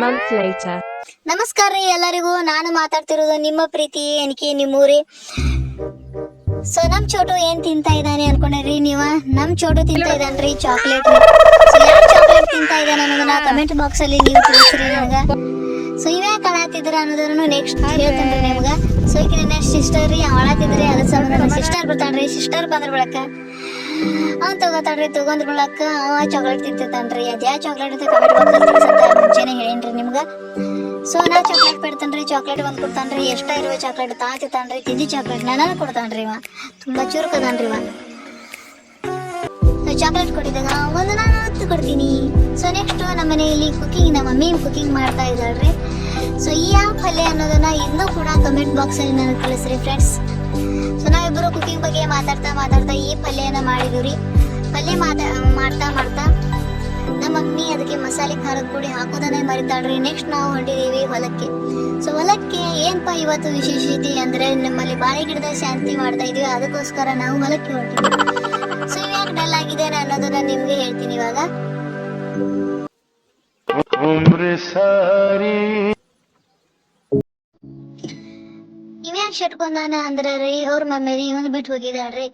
month later. ನಮಸ್ಕಾರ ರೀ ಎಲ್ಲರಿಗೂ. ನಾನು ಮಾತಾಡ್ತಿರೋದು ನಿಮ್ಮ ಪ್ರೀತಿ ಎನ್ಕಿ ನಿಮ್ಮೂರಿ. ಸೊ ನಮ್ ಚೋಟು ಏನ್ ತಿಂತಾ ಇದ್ದಾನೆ ಅನ್ಕೊಂಡಿರಿ ನೀವ? ನಮ್ ಚೋಟು ತಿಂತಾ ಇದ್ದಾನ್ರಿ ಚಾಕ್ಲೇಟ್. ಸೊ ಯಾವ ಚಾಕ್ಲೇಟ್ ತಿಂತಾ ಇದ್ದಾನೆ ಅನ್ನೋದನ್ನ ಕಮೆಂಟ್ ಬಾಕ್ಸ್ ಅಲ್ಲಿ ನೀವು ತಿಳಿಸ್ರಿ ನನಗ. ಸೊ ಇವೇ ಕಳಾತಿದ್ರ ಅನ್ನೋದನ್ನು ನೆಕ್ಸ್ಟ್ ಹೇಳ್ತೇನ್ರಿ ನಿಮ್ಗ. ಸೊ ಈಗ ನನ್ನ ಸಿಸ್ಟರ್ ರೀ ಅವಳಾತಿದ್ರಿ ಅದ್ರ ಸಂಬಂಧ ಸಿಸ್ಟರ್ ಬರ್ತಾನ್ರಿ. ಸಿಸ್ಟರ್ ಬಂದ್ರ ಬಳಕ ಅವ್ನು ತಗೋತಾನ್ರಿ. ತಗೊಂಡ್ರ ಬಳಕ ಅವ ಚಾಕ್ಲೇಟ್ ತಿಂತಿರ್ತಾನ್ರಿ. ಅದ್ಯಾ ಚಾಕ್ಲೇಟ್ ಅಂತ ಕಮೆಂಟ್ ಬಾಕ್ಸ್ ಅಲ್ಲಿ ತಿಳಿಸಂತ ಮುಂಚೆನೆ ಹೇಳೇನ್ರಿ ನಿಮ್ಗ. ಸೊ ನಾ ಚಾಕ್ಲೇಟ್ ಬಿಡ್ತಾನ್ರಿ. ಚಾಕ್ಲೇಟ್ ಬಂದ್ ಕೊಡ್ತಾನ್ರಿ. ಎಷ್ಟ ಇರುವ ಚಾಕ್ಲೇಟ್ ತಾತಿತಾನ್ರಿ. ತಿಂದಿ ಚಾಕ್ಲೇಟ್ ನನಗೆ ಕೊಡ್ತಾನ್ರಿ. ಇವ ತುಂಬಾ ಚುರುಕದಾನ್ರಿ. ಇವ ಚಾಕ್ಲೇಟ್ ಕೊಟ್ಟಿದಾಗ ಒಂದು ನಾನು ಹೊತ್ತು ಕೊಡ್ತೀನಿ. ಸೊ ನೆಕ್ಸ್ಟ್ ನಮ್ಮ ಮನೆಯಲ್ಲಿ ಕುಕಿಂಗ್, ನಮ್ಮ ಮಮ್ಮಿ ಕುಕಿಂಗ್ ಮಾಡ್ತಾ ಇದ್ದಾಳ್ರಿ. ಸೊ ಈ ಯಾವ ಪಲ್ಯ ಅನ್ನೋದನ್ನ ಇನ್ನೂ ಕೂಡ ಕಮೆಂಟ್ ಬಾಕ್ಸ್ ಅಲ್ಲಿ ನನಗೆ ತಿಳಿಸ್ರಿ ಫ್ರೆಂಡ್ಸ್. ಸೊ ನಾವಿಬ್ಬರು ಕುಕಿಂಗ್ ಬಗ್ಗೆ ಮಾತಾಡ್ತಾ ಈ ಪಲ್ಯನ ಮಾಡಿದೀವ್ರಿ. ಪಲ್ಯ ಮಾಡ್ತಾ ನಮ್ಮ ಮಮ್ಮಿ ಅದಕ್ಕೆ ಮಸಾಲೆ ಖಾರದ ಪುಡಿ ಹಾಕೋದನ್ನೇ ಮರಿತಾಳ್ರಿ. ನೆಕ್ಸ್ಟ್ ನಾವು ಹೊಂಟಿದೀವಿ ಹೊಲಕ್ಕೆ. ಸೊ ಹೊಲಕ್ಕೆ ಏನಪ್ಪ ಇವತ್ತು ವಿಶೇಷತೆ ಅಂದ್ರೆ ನಮ್ಮಲ್ಲಿ ಬಾಳೆ ಗಿಡದ ಶಾಂತಿ ಮಾಡ್ತಾ ಇದೀವಿ. ಅದಕ್ಕೋಸ್ಕರ ನಾವು ಹೊಲಕ್ಕೆ ಹೊಂಟಿದ್ವಿ. ಸೊ ಇವ್ಯಾಕೆ ಡಲ್ ಆಗಿದೆ ಅನ್ನೋದನ್ನ ನಿಮ್ಗೆ ಹೇಳ್ತೀನಿ ಇವಾಗ. ಇವ್ಯಾಕೆ ಶಟ್ಕೊಂಡಾನ ಅಂದ್ರೆ ರೀ ಅವ್ರ ಮಮ್ಮಿ ರೀ ಇವನ್ ಬಿಟ್ಟು ಹೋಗಿದಾಳ್ರಿ.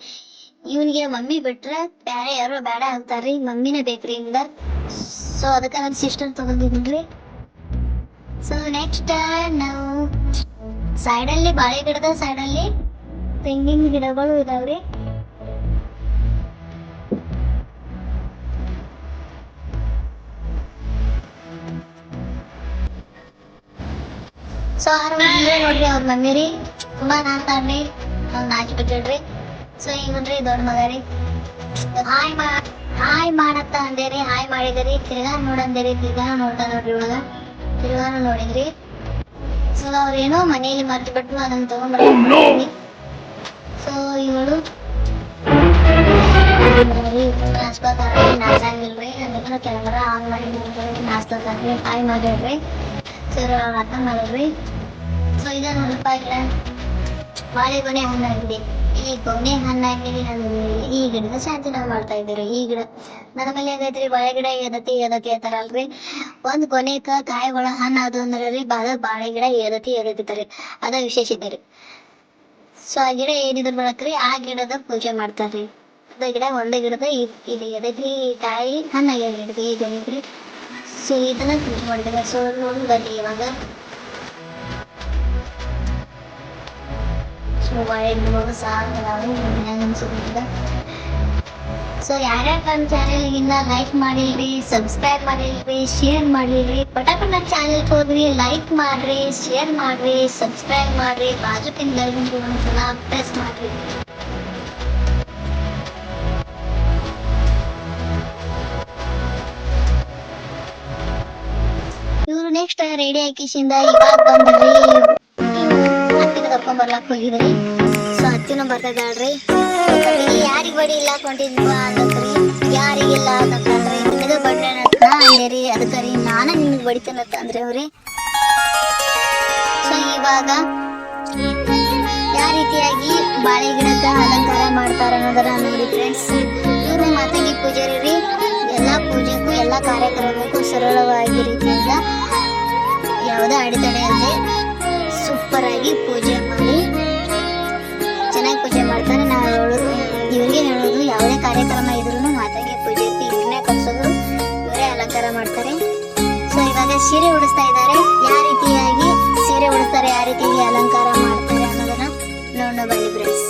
ಇವನಿಗೆ ಮಮ್ಮಿ ಬಿಟ್ರೆ ಬೇರೆ ಯಾರು ಬೇಡ ಅಂತಾರ್ರಿ. ಮಮ್ಮಿನೇ ಬೇಕ್ರಿ ಇಂದ. ಸೊ ಅದಕ್ಕೆ ನನ್ನ ಸಿಸ್ಟರ್ ತಗೊಂಡಿದ್ರಿ. ಸೊ ನೆಕ್ಸ್ಟ್ ನಾವು ಸೈಡಲ್ಲಿ ಬಾಳೆ ಗಿಡದ ಸೈಡಲ್ಲಿ ತೆಂಗಿನ ಗಿಡಗಳು ಇದಾವ್ರಿ. ಸೊ ನೋಡ್ರಿ ಅವ್ರ ಮಮ್ಮಿ ರೀ ತುಂಬಾ ನಾಚ್ತಾಳ್ರಿ. ನಾಚಿ ಬಿಟ್ಟಿಡ್ರಿ. ಸೊ ಇವನ್ರಿ ದೊಡ್ಡ ಮಗ ರೀ ಹಾಯ್ ಮಾಡತ್ತ ಅಂದೇರಿ. ಹಾಯ್ ಮಾಡಿದ್ರಿ. ತಿರ್ಗಾ ನೋಡಂದೇರಿ. ತಿರ್ಗಾ ನೋಡ್ತಾ ನೋಡ್ರಿ. ಇವಾಗ ತಿರ್ಗಾನು ನೋಡಿದ್ರಿ. ಸೊ ಅವ್ರೇನೋ ಮನೆಯಲ್ಲಿ ಮರ್ತು ಬಿಟ್ಟು ಅದನ್ನ ತಗೊಂಡ್ಬರ್ತೀನಿ. ಸೊ ಇವಳು ನಾಚಾಗಿಲ್ರಿ. ಅದಕ್ಕೆ ಕ್ಯಾಮ್ರಾ ಆನ್ ಮಾಡಿ ನಾಚ್ತಾರ್ರಿ. ಹಾಯ್ ಮಾಡಿಡ್ರಿ. ಸೊ ಅರ್ಥ ಮಾಡಿದ್ರಿ. ಸೊ ಇದ ನೋಡಪ್ಪ ಇಲ್ಲ ಬಾಳೆ ಗೊನೆ ಹಣ್ಣಾಗಿದೆ. ಈ ಗೊನೆ ಹಣ್ಣಾಗಿ ಈ ಗಿಡದ ಶಾಂತಿ ನಾವು ಮಾಡ್ತಾ ಇದ್ದೀರಿ. ಈ ಗಿಡ ನನ್ನ ಮೇಲೆ ಆಗೈತ್ರಿ. ಬಾಳೆ ಗಿಡ ಎದತಿ ಅಂತಾರಲ್ರಿ. ಒಂದ್ ಕೊನೆಕ ಕಾಯಿಗಳ ಹಣ್ಣು ಅದು ಅಂದ್ರೆ ರೀ ಬಾಳೆ ಗಿಡ ಎದತಿತಾರೆ. ಅದ ವಿಶೇಷತೆ ರೀ. ಸೊ ಆ ಗಿಡ ಏನಿದ್ರ ಬಳಕ್ರಿ ಆ ಗಿಡದ ಪೂಜೆ ಮಾಡ್ತಾರ್ರಿ. ಅದ ಗಿಡ ಒಂದೇ ಗಿಡದ ಇದು ಎದತಿ ಕಾಯಿ ಹಣ್ಣಾಗಿ ಈ ಗೊನೆಗ್ರಿ. ಸೊ ಇದನ್ನ ಪೂಜೆ ಮಾಡಿದ್ದಾರೆ. ಸೊ ನೋಡಿ ಬನ್ನಿ ಇವಾಗ. ಸೊ ಯಾರ್ಯಾರು ನನ್ನ ಚಾನೆಲ್ಗಿನ್ನ ಲೈಕ್ ಮಾಡಿಲ್ರಿ, ಸಬ್ಸ್ಕ್ರೈಬ್ ಮಾಡಿಲ್ರಿ, ಶೇರ್ ಮಾಡಿಲ್ರಿ, ಪಟಾಪಟ್ ನನ್ನ ಚಾನೆಲ್ಗೆ ಹೋಗ್ರಿ. ಲೈಕ್ ಮಾಡ್ರಿ, ಶೇರ್ ಮಾಡ್ರಿ, ಸಬ್ಸ್ಕ್ರೈಬ್ ಮಾಡ್ರಿ, ಬಾಜುಕಿನ ಒಂದ್ಸಲ ಪ್ರೆಸ್ ಮಾಡ್ರಿ. ಇವ್ರು ನೆಕ್ಸ್ಟ್ ರೆಡಿ ಹಾಕಿಸಿಂದ ಇವಾಗ ಬಂದ್ರಿ. ಕರ್ಕೊಂಡ್ ಬರ್ಲಾಕ್ ಹೋಗಿದ್ರಿ. ಸೊ ಹತ್ತಿನ ಬರ್ತಾ ಇದ್ದಾಳ್ರಿ. ಯಾರಿಗ್ ಬಡಿ ಇಲ್ಲ ಕೊಂಡಿದ್ವ ಅಂತಂದ್ರಿ. ಯಾರಿಗಿಲ್ಲ ಅಂತಂದ್ರಿ. ನಿನಗ ಬಡ್ಡೇನತ್ತ ಅಂದೇರಿ. ಅದಕ್ಕರಿ ನಾನ ನಿನಗ್ ಬಡಿತೇನತ್ತ ಅಂದ್ರೆ ಅವ್ರಿ. ಸೊ ಇವಾಗ ಯಾವ ರೀತಿಯಾಗಿ ಬಾಳೆ ಗಿಡಕ್ಕ ಅಲಂಕಾರ ಮಾಡ್ತಾರ ಅನ್ನೋದನ್ನ ನೋಡಿ ಫ್ರೆಂಡ್ಸ್. ಇವ್ರು ಮಾತಂಗಿ ಪೂಜಾರಿ ರೀ. ಎಲ್ಲಾ ಪೂಜೆಗೂ ಎಲ್ಲಾ ಕಾರ್ಯಕ್ರಮಕ್ಕೂ ಸರಳವಾಗಿ ರೀತಿಯಿಂದ ಯಾವುದೇ ಅಡೆತಡೆ ಇಲ್ಲದೆ ಸೂಪರ್ ಆಗಿ ಪೂಜೆ ಮಾಡಿ ಚೆನ್ನಾಗಿ ಪೂಜೆ ಮಾಡ್ತಾರೆ. ನಾವು ಇವ್ರಿಗೆ ಹೇಳೋದು ಯಾವುದೇ ಕಾರ್ಯಕ್ರಮ ಇದ್ರೂ ಮಾತಾಗಿ ಪೂಜೆ ಇವ್ರನ್ನೇ ಕಳ್ಸೋದು. ಇವರೇ ಅಲಂಕಾರ ಮಾಡ್ತಾರೆ. ಸೊ ಇವಾಗ ಸೀರೆ ಉಡಿಸ್ತಾ ಇದ್ದಾರೆ. ಯಾವ ರೀತಿಯಾಗಿ ಸೀರೆ ಉಡಿಸ್ತಾರೆ, ಯಾವ ರೀತಿಯಾಗಿ ಅಲಂಕಾರ ಮಾಡ್ತಾರೆ ಅನ್ನೋದನ್ನ ನೋಡೋಣ ಬನ್ನಿ ಫ್ರೆಂಡ್ಸ್.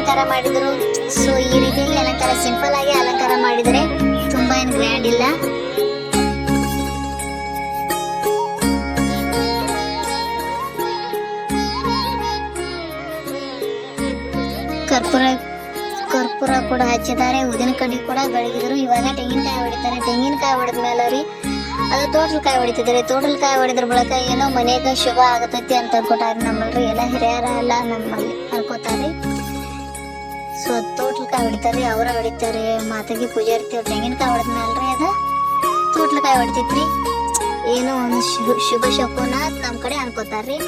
ಅಲಂಕಾರ ಮಾಡಿದ್ರು. ಸೊ ಈ ರೀತಿಯಾಗಿ ಅಲಂಕಾರ ಸಿಂಪಲ್ ಆಗಿ ಅಲಂಕಾರ ಮಾಡಿದ್ರೆ ತುಂಬಾ ಏನ್ ಗ್ರ್ಯಾಂಡ್ ಇಲ್ಲ. ಕರ್ಪೂರ ಕೂಡ ಹಚ್ಚಿದ್ದಾರೆ, ಉದಿನ ಕಡ್ಡಿ ಕೂಡ ಬೆಳಗಿದ್ರು. ಇವಾಗ ತೆಂಗಿನಕಾಯಿ ಹೊಡಿತಾರೆ. ತೆಂಗಿನಕಾಯಿ ಹೊಡೆದ್ಮೇಲೆ ರೀ ಅದು ತೋಟಲ್ಕಾಯಿ ಹೊಡಿತಿದ್ದಾರೆ. ತೋಟಲ್ಕಾಯಿ ಹೊಡಿದ್ರ ಬಳಕ ಏನೋ ಮನೆಗೆ ಶುಭ ಆಗತೈತಿ ಅಂತ ಅನ್ಕೋತಾರೆ ನಮ್ಮಲ್ರಿ. ಎಲ್ಲ ಹಿರಿಯರ ಎಲ್ಲ ನಮ್ಮಲ್ಲಿ ಅನ್ಕೋತಾರೆ. ಸೊ ತೋಟಲ್ಕಾಯಿ ಹೊಡಿತಾರೆ, ಅವರ ಹೊಡಿತಾರೆ. ಮಾತೆಗೆ ಪೂಜಾರಿ ತೆಂಗಿನಕಾಯಿ ಹೊಡೆದ್ಮೇಲ್ರಿ ಅದ ತೋಟಲ್ಕಾಯಿ ಹೊಡಿತೈತ್ರಿ. ಏನೋ ಒಂದು ಶುಭ ಶಕುನ ನಮ್ ಕಡೆ ಅನ್ಕೋತಾರ್ರಿ.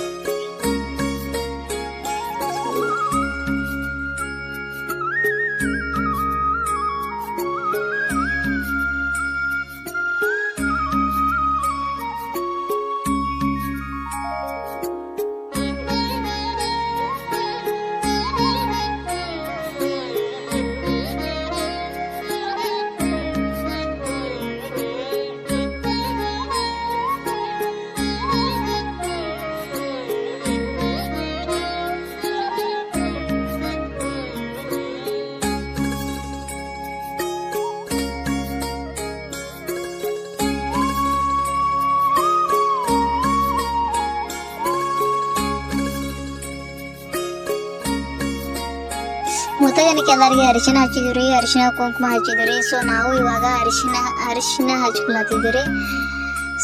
ಮುತ್ತೈದೆನಿಗೆ ಎಲ್ಲರಿಗೆ ಅರಿಶಿನ ಹಚ್ಚಿದಿವ್ರಿ, ಅರಿಶಿನ ಕುಂಕುಮ ಹಚ್ಚಿದಿವ್ರಿ. ಸೊ ನಾವು ಇವಾಗ ಅರಿಶಿನ ಹಚ್ಕೊಳತಿದ್ದೀವಿ.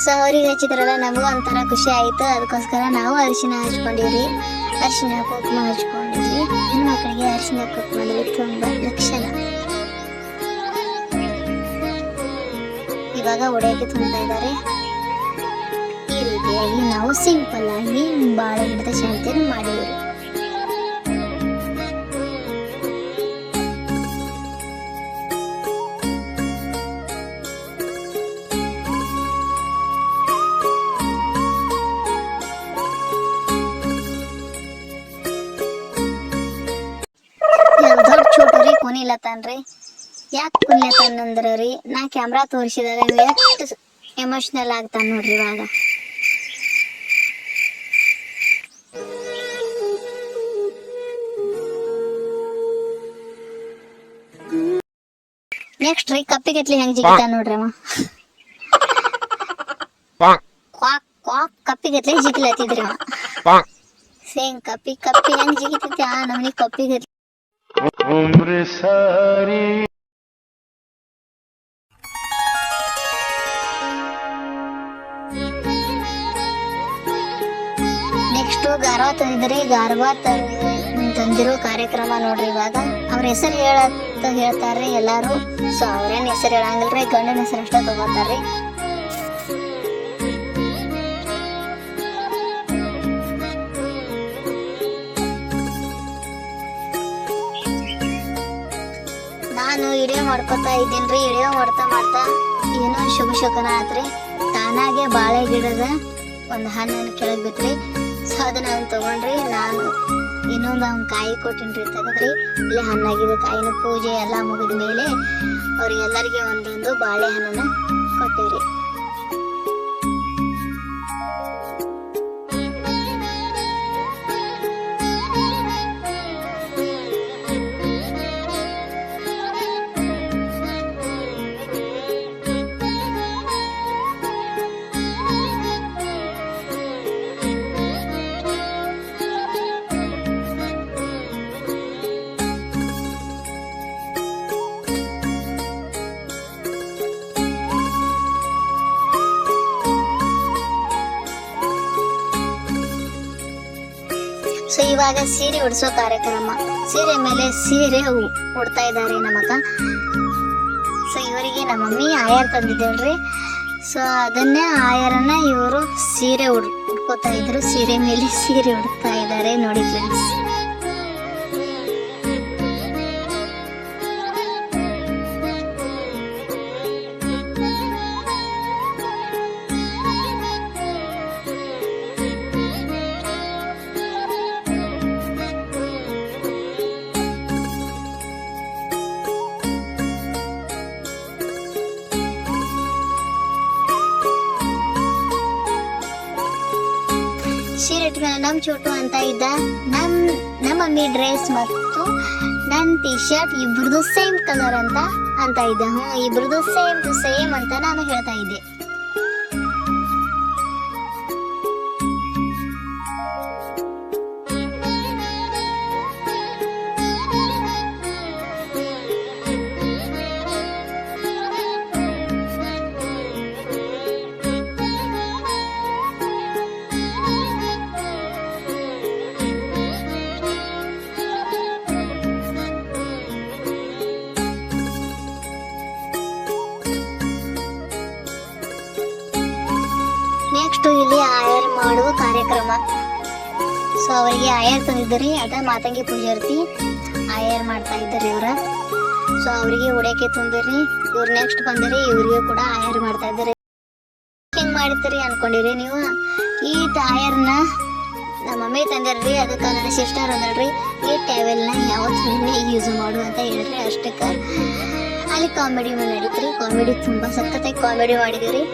ಸೊ ಅವ್ರಿಗೆ ಹಚ್ಚಿದ್ರಲ್ಲ ನಮಗೂ ಒಂಥರ ಖುಷಿ ಆಯ್ತು. ಅದಕ್ಕೋಸ್ಕರ ನಾವು ಅರಿಶಿನ ಹಚ್ಕೊಂಡಿವ್ರಿ. ಅರಿಶಿನ ಕುಂಕುಮ ಹಚ್ಕೊಂಡಿದ್ವಿ. ಹೆಣ್ಮಕ್ಳಿಗೆ ಅರಿಶಿನ ಕುಂಕುಮ ಅಂದ್ರೆ ತುಂಬಾ ಲಕ್ಷಣ. ಇವಾಗ ಒಡೆಯಕ್ಕೆ ತುಂಬ್ತಾ ಇದ್ದಾರೆ. ಈ ರೀತಿಯಾಗಿ ನಾವು ಸಿಂಪಲ್ ಆಗಿ ಬಾಳೆ ಗಿಡದ ಶಾಂತಿಯನ್ನು ಮಾಡಿದ್ವಿ. ದೊಡ್ಡ ಚೋಟರಿ ಕುನಿಲತ್ತಾನ್ರಿ. ಯಾಕೆ ಕುನಿಲತ್ತಾನಂದ್ರಿ, ನಾ ಕ್ಯಾಮ್ರಾ ತೋರಿಸಿದಾಗ ಎಷ್ಟು ಎಮೋಷನಲ್ ಆಗ್ತಾನ ನೋಡ್ರಿ. ಇವಾಗ ನೆಕ್ಸ್ಟ್ ರೀ ಕಪ್ಪಿಗತ್ಲಿ ಹೆಂಗ್ ಜಿಗಿತಾನ ನೋಡ್ರಿ ಅವ. ಕ್ವಾಕ್ ಕ್ವಾಕ್ ಕಪ್ಪಿಗತ್ಲಿ ಜಿಗಿಲತ್ತಿದ್ರಿ ಅವ. ಸೇಮ್ ಕಪ್ಪಿ ಹೆಂಗ್ ಜಿಗಿತೈತಿ ಆ ನಮ್ನಿ ಕಪ್ಪಿಗತ್ಲಿ. ನೆಕ್ಸ್ಟ್ ಗಾರ್ವಾ ತಂದಿದ್ರಿ. ಗಾರ್ವಾ ತಂದಿರೋ ಕಾರ್ಯಕ್ರಮ ನೋಡ್ರಿ. ಇವಾಗ ಅವ್ರ ಹೆಸರು ಹೇಳ್ತಾರ್ರಿ ಎಲ್ಲಾರು. ಸೊ ಅವ್ರೇನ್ ಹೆಸರು ಹೇಳಂಗಿಲ್ರಿ, ಗಂಡನ ಹೆಸರು ಅಷ್ಟ ತಗೋತಾರ್ರಿ. ನಾನು ವಿಡಿಯೋ ಮಾಡ್ಕೊತಾ ಇದ್ದೀನ್ರಿ. ವಿಡಿಯೋ ಮಾಡ್ತಾ ಏನೋ ಶುಭ ಶಕುನ ಆತ್ರಿ. ತಾನಾಗೆ ಬಾಳೆ ಗಿಡದ ಒಂದು ಹಣ್ಣನ್ನು ಕೆಳಗ್ ಬಿತ್ರಿ. ಸೊ ಅದನ್ನ ಅವ್ನು ತಗೊಂಡ್ರಿ. ನಾನು ಇನ್ನೊಂದು ಅವ್ನ ಕಾಯಿ ಕೊಟ್ಟಿನ್ರಿ, ತೆಗದ್ರಿ. ಇಲ್ಲಿ ಹಣ್ಣಾಗಿದ್ದು ಕಾಯಿನ ಪೂಜೆ ಎಲ್ಲ ಮುಗಿದ ಮೇಲೆ ಅವ್ರಿಗೆಲ್ಲರಿಗೆ ಒಂದೊಂದು ಬಾಳೆ ಹಣ್ಣನ್ನ ಕೊಟ್ಟಿವ್ರಿ. ಸೊ ಇವಾಗ ಸೀರೆ ಉಡಿಸೋ ಕಾರ್ಯಕ್ರಮ. ಸೀರೆ ಮೇಲೆ ಸೀರೆ ಉಡ್ತಾ ಇದ್ದಾರೆ ನಮ್ಮಕ್ಕ. ಸೊ ಇವರಿಗೆ ನಮ್ಮ ಮಮ್ಮಿ ಆಯರ್ ತಂದಿದ್ದೇಳ್ರಿ. ಸೊ ಅದನ್ನೇ ಆಯರನ್ನ ಇವರು ಸೀರೆ ಉಡ್ಕೋತಾ ಇದ್ರು. ಸೀರೆ ಮೇಲೆ ಸೀರೆ ಉಡ್ತಾ ಇದ್ದಾರೆ ನೋಡಿ ಫ್ರೆಂಡ್ಸ್. ಸೀರೆ ನಮ್ ಚೋಟು ಅಂತ ಇದ್ದ ನಮ್ಮ ಮಮ್ಮಿ ಡ್ರೆಸ್ ಮತ್ತು ನನ್ ಟಿ ಶರ್ಟ್ ಇಬ್ರದು ಸೇಮ್ ಕಲರ್ ಅಂತ ಇದ್ದೆ. ಇಬ್ರದು ಸೇಮ್ ಟು ಸೇಮ್ ಅಂತ ನಾನು ಹೇಳ್ತಾ ಇದ್ದೆ. ನೆಕ್ಸ್ಟ್ ಇಲ್ಲಿ ಆಯರ್ ಮಾಡುವ ಕಾರ್ಯಕ್ರಮ. ಸೊ ಅವರಿಗೆ ಆಯರ್ ತಂದಿದ್ದರಿ, ಅದ ಮಾತಂಗಿ ಪೂಜಾರ್ತಿ ಆಯರ್ ಮಾಡ್ತಾ ಇದ್ದಾರೆ ಇವ್ರ. ಸೊ ಅವರಿಗೆ ಉಡಕ್ಕೆ ತುಂಬಿರಿ. ಇವ್ರು ನೆಕ್ಸ್ಟ್ ಬಂದಿರಿ, ಇವ್ರಿಗೆ ಕೂಡ ಆಯರ್ ಮಾಡ್ತಾ ಇದ್ದಾರೆ. ಹೆಂಗ್ ಮಾಡ್ತೀರಿ ಅನ್ಕೊಂಡಿರಿ ನೀವು? ಈ ಆಯರ್ನ ನಮ್ಮ ಮಮ್ಮಿ ತಂದಿರ್ರಿ, ಅದಕ್ಕೆ ನನ್ನ ಸಿಸ್ಟರ್ ಅಂದ್ರಿ ಈ ಟ್ಯಾವೆಲ್ನ ಯಾವತ್ತೂ ಯೂಸ್ ಮಾಡು ಅಂತ ಹೇಳ್ರಿ. ಅಷ್ಟಕ್ಕೆ ಅಲ್ಲಿ ಕಾಮಿಡಿ ನಡೀತ್ರಿ. ಕಾಮಿಡಿ ತುಂಬಾ ಸಖತ್ತಾಗಿ ಕಾಮಿಡಿ ಮಾಡಿದಿರಿ.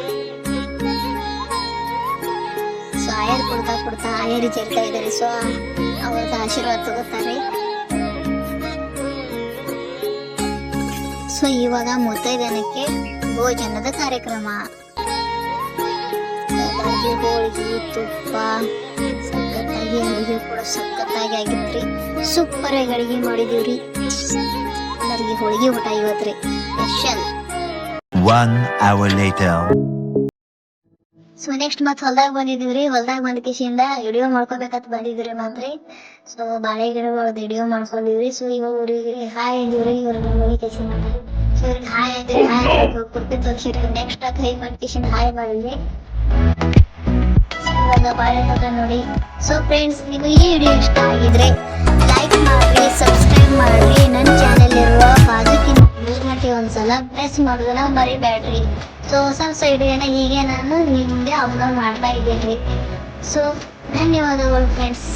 ಸೊ ಆಯರ್ ಕೊಡ್ತಾ ಆಯರ್ ಸೇರ್ತಾ ಇದ್ದಾರೆ. ಸೊ ಅವ್ರದ ಆಶೀರ್ವಾದ ತಗೋತಾರೆ. ಸೊ ಇವಾಗ ಮುತ್ತೈದೆನಕ್ಕೆ ಭೋಜನದ ಕಾರ್ಯಕ್ರಮ. ಹೋಳಿಗೆ, ತುಪ್ಪ, ಸಖತ್ತಾಗಿ ಅಡಿಗೆ ಕೂಡ ಸಖತ್ತಾಗಿ ಆಗಿತ್ರಿ. ಸೂಪರ್ ಆಗಿ ಅಡಿಗೆ ಮಾಡಿದೀವ್ರಿ. ಎಲ್ಲರಿಗೆ ಹೋಳಿಗೆ ಊಟ ಇವತ್ರಿ special. 1 hour later. So next ಮತ್ತೆ ಹೊಲ್ದಾಗ ಬಂದಿದೀವ್ರಿ. ಹೊಲ್ದಾಗ ಬಂದ ಕಿಶಿಯಿಂದ ವಿಡಿಯೋ ಮಾಡ್ಕೋಬೇಕಂತ ಬಂದಿದ್ರಿ ಮಾತ್ರಿ. ಸೊ ಬಾಳೆ ಗಿಡಗಳದ್ದು ವಿಡಿಯೋ ಮಾಡ್ಕೊಂಡಿದ್ವಿ. ಸೊ ಇವಾಗ ಊರಿಗೆ ಹಾಯ್ ಅಂದಿವ್ರಿ. ಇವ್ರ ಮನೆ ಕಿಶಿಂದ ಸೊ ಇವ್ರಿಗೆ ಹಾಯ್ ಅಂದಿರಿ. ಹಾಯ್ ಕುರ್ತಿ ತೋರಿಸಿರಿ. ನೆಕ್ಸ್ಟ್ ಕೈ ಮಾಡಿ ಕಿಶಿಂದ ಹಾಯ್ ಮಾಡಿದ್ವಿ. ಇವಾಗ ಬಾಳೆ ತೋಟ ನೋಡಿ. ಸೊ ಫ್ರೆಂಡ್ಸ್, ನಿಮಗೆ ಈ ವಿಡಿಯೋ ಇಷ್ಟ ಆಗಿದ್ರೆ ಲೈಕ್ ಮಾಡ್ರಿ, ಸಬ್ಸ್ಕ್ರೈಬ್ ಮಾಡ್ರಿ. ನನ್ನ ಚಾನೆಲ್ ಇರುವ ಬಾಜುಕಿನ ಗಂಟೆ ಒಂದ್ಸಲ ಪ್ರೆಸ್ ಮಾಡೋದನ್ನ ಮರಿಬೇಡ್ರಿ. ಸೊ ಹೊಸ ವಿಡಿಯೋನ ಹೀಗೆ ನಾನು ನಿಮ್ಮ ಮುಂದೆ ಅಪ್ಲೋಡ್ ಮಾಡ್ತಾ ಇದ್ದೀನಿ. ಸೊ ಧನ್ಯವಾದಗಳು ಫ್ರೆಂಡ್ಸ್.